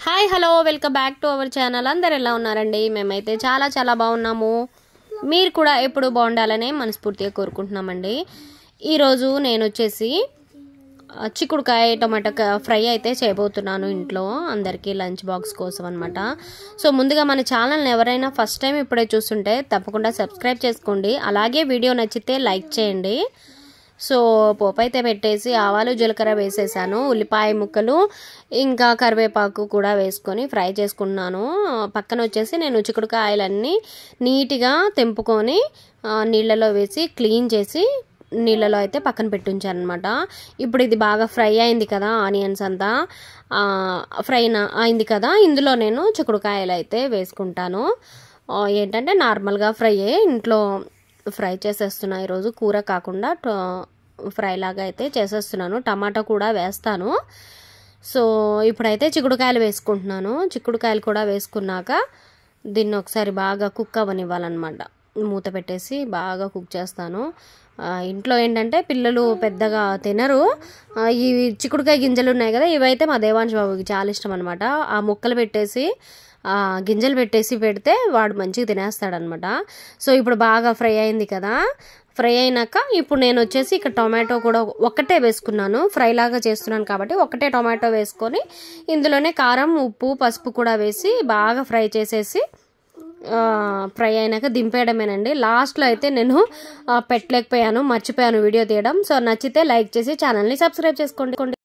Hi hello welcome back to our channel. అందరు ఎలా ఉన్నారండి? మేమైతే చాలా చాలా బాగున్నాము. మీరు కూడా ఎప్పుడు బాగుండాలని మనస్ఫూర్తిగా కోరుకుంటున్నామండి. ఈరోజు నేను వచ్చేసి చిక్కుడుకాయ టమాటా ఫ్రై అయితే చేయబోతున్నాను ఇంట్లో అందరికీ లంచ్ బాక్స్ కోసం అనమాట. సో ముందుగా మన ఛానల్ని ఎవరైనా ఫస్ట్ టైం ఇప్పుడే చూస్తుంటే తప్పకుండా సబ్స్క్రైబ్ చేసుకోండి. అలాగే వీడియో నచ్చితే లైక్ చేయండి. సో పోపు అయితే పెట్టేసి ఆవాలు జీలకర్ర వేసేసాను, ఉల్లిపాయ ముక్కలు ఇంకా కరివేపాకు కూడా వేసుకొని ఫ్రై చేసుకున్నాను. పక్కన వచ్చేసి నేను చిక్కుడుకాయలన్నీ నీట్గా తెంపుకొని నీళ్ళలో వేసి క్లీన్ చేసి నీళ్ళలో అయితే పక్కన పెట్టించాను అనమాట. ఇప్పుడు ఇది బాగా ఫ్రై అయింది కదా, ఆనియన్స్ అంతా ఫ్రై అయింది కదా, ఇందులో నేను చిక్కుడుకాయలు అయితే వేసుకుంటాను. ఏంటంటే నార్మల్గా ఫ్రై ఇంట్లో ఫ్రై చేసేస్తున్నా. ఈరోజు కూర కాకుండా ఫ్రై లాగా అయితే చేసేస్తున్నాను. టమాటా కూడా వేస్తాను. సో ఇప్పుడైతే చిక్కుడుకాయలు వేసుకుంటున్నాను. చిక్కుడుకాయలు కూడా వేసుకున్నాక దీన్ని ఒకసారి బాగా కుక్ అవ్వనివ్వాలన్నమాట. మూత పెట్టేసి బాగా కుక్ చేస్తాను. ఇంట్లో ఏంటంటే పిల్లలు పెద్దగా తినరు. ఈ చిక్కుడుకాయ గింజలు ఉన్నాయి కదా, ఇవైతే మా దేవాంశ్ బాబుకి చాలా ఇష్టం అనమాట. ఆ ముక్కలు పెట్టేసి గింజలు పెట్టేసి పెడితే వాడు మంచిగా తినేస్తాడనమాట. సో ఇప్పుడు బాగా ఫ్రై అయింది కదా, ఫ్రై అయినాక ఇప్పుడు నేను వచ్చేసి ఇక్కడ టొమాటో కూడా ఒక్కటే వేసుకున్నాను. ఫ్రై లాగా చేస్తున్నాను కాబట్టి ఒకటే టొమాటో వేసుకొని ఇందులోనే కారం ఉప్పు పసుపు కూడా వేసి బాగా ఫ్రై చేసేసి ఫ్రై అయినాక దింపేయడమేనండి. లాస్ట్లో అయితే నేను పెట్టలేకపోయాను, మర్చిపోయాను వీడియో తీయడం. సో నచ్చితే లైక్ చేసి ఛానల్ని సబ్స్క్రైబ్ చేసుకోండి.